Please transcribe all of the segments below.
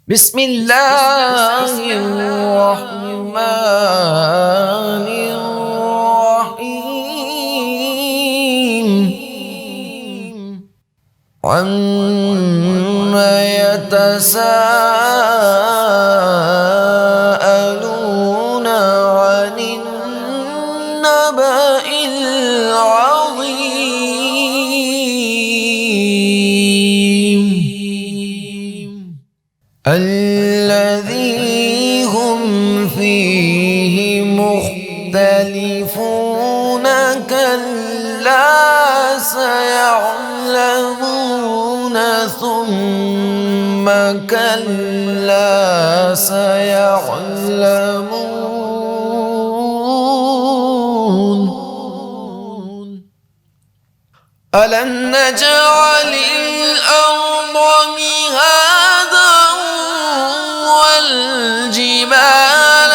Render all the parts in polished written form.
بسم الله الرحمن الرحيم عما يتساءلون عن النبأ العظيم الذي هم فيه مختلفون كلا سيعلمون ثم كلا سيعلمون ألم نجعل الأرض مهادا والجبال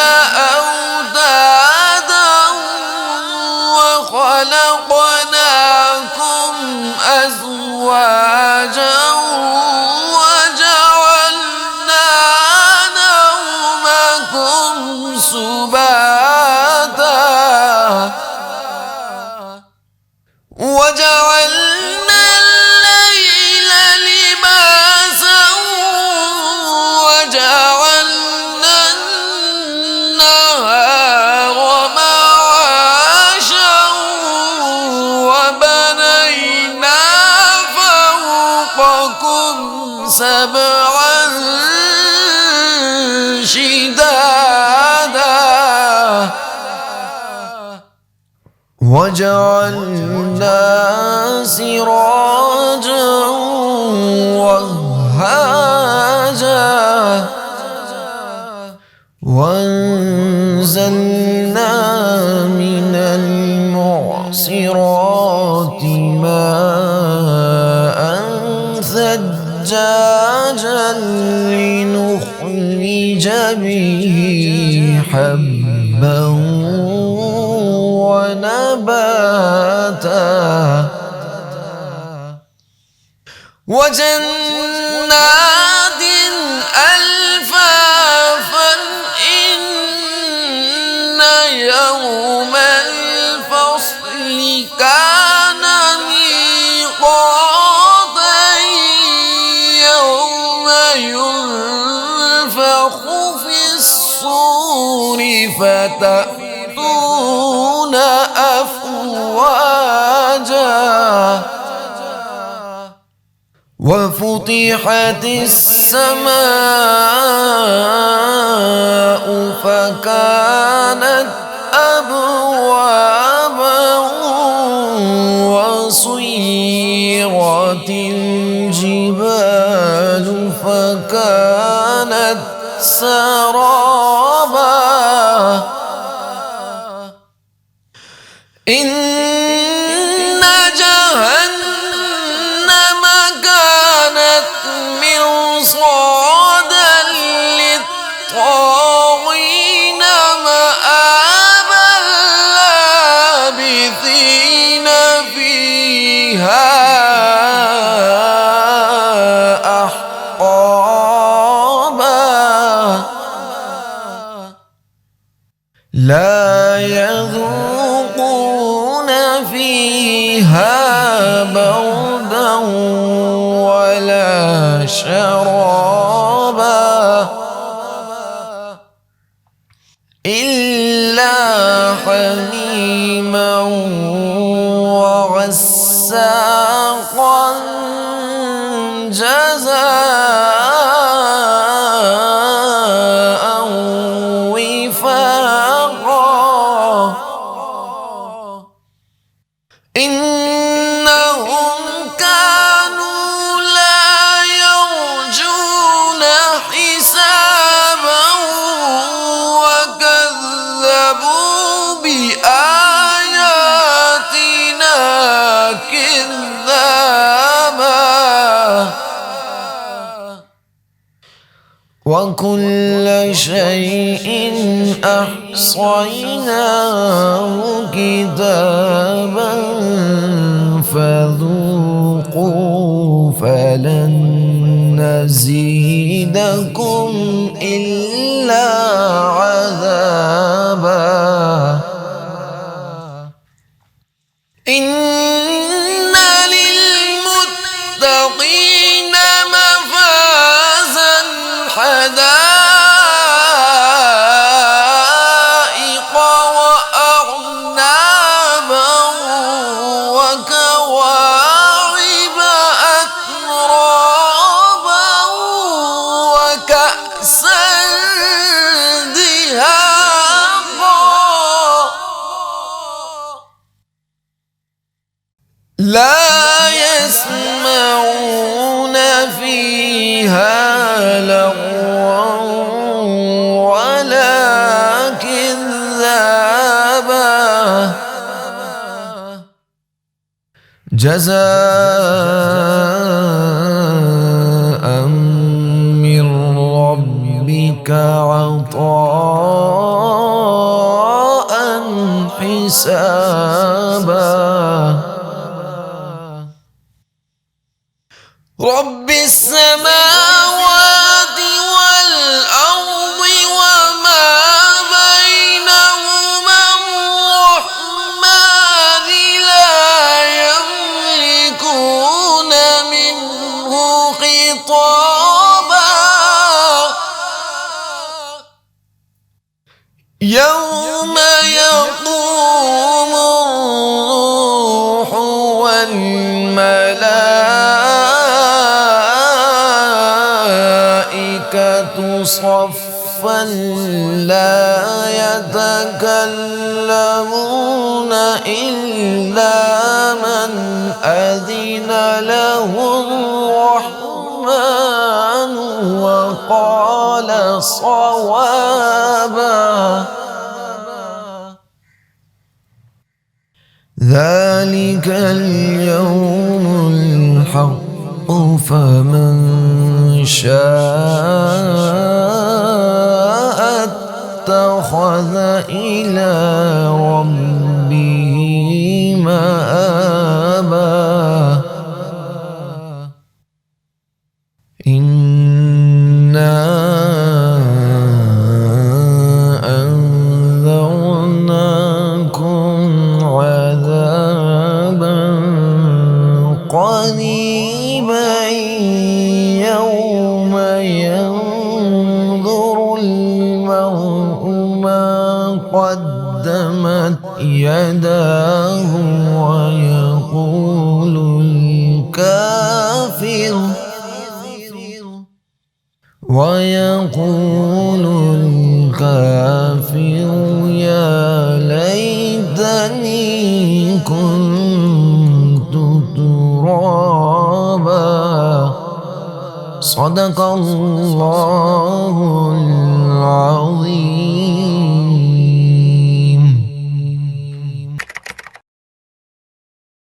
أوتادا وخلقناكم أزواجا وجعلنا نومكم سباتا وجعلنا الليل لباسا وجعلنا النهار معاشا وبنينا فوقكم سبعا شدادا وجعلنا سراجا وهاجا وانزلنا من المعصرات ماء ثجاجا لنخرج به حبا ونباتا وجنات ألفافا إن يوم الفصل كان ميقاتا يوم ينفخ في الصور فتأتون أفواجا وفتحت السماء فكانت أبوابا وسيرت الجبال فكانت سرابا إن جهنم كانت مرصادا للطاغين مآبا لابثين فيها أحقابا لا يذوقون فيها بردا ولا شرابا إلا حميما وغساقا جزاء وفاقا إنهم كانوا لا يرجون حسابا وكذبوا بآياتنا كذابا وكل شيء أحصيناه كتابا فذوقوا فلن نزيدكم إلا عذابا إن للمتقين مفازا حدائق وأعنابا وكواعب أترابا وكأسا دهاقا لا يسمعون فيها لغوا ولا كذابا جزاء من ربك عطاء حسابا رب السماوات والأرض وما بينهما الرحمن لا يملكون منه خطابا يوم يقوم الروح والملائكة صفا لا يتكلمون إلا من أذن له الرحمن وقال صوابا ذلك اليوم الحق فمن شاء اتخذ إلى ربه مآبا إنا أنذرناكم عذابا قريبا يوم ينظر المرء ما قدمت يداه ويقول الكافر يا ليتني كنت ترابا صدق الله العظيم.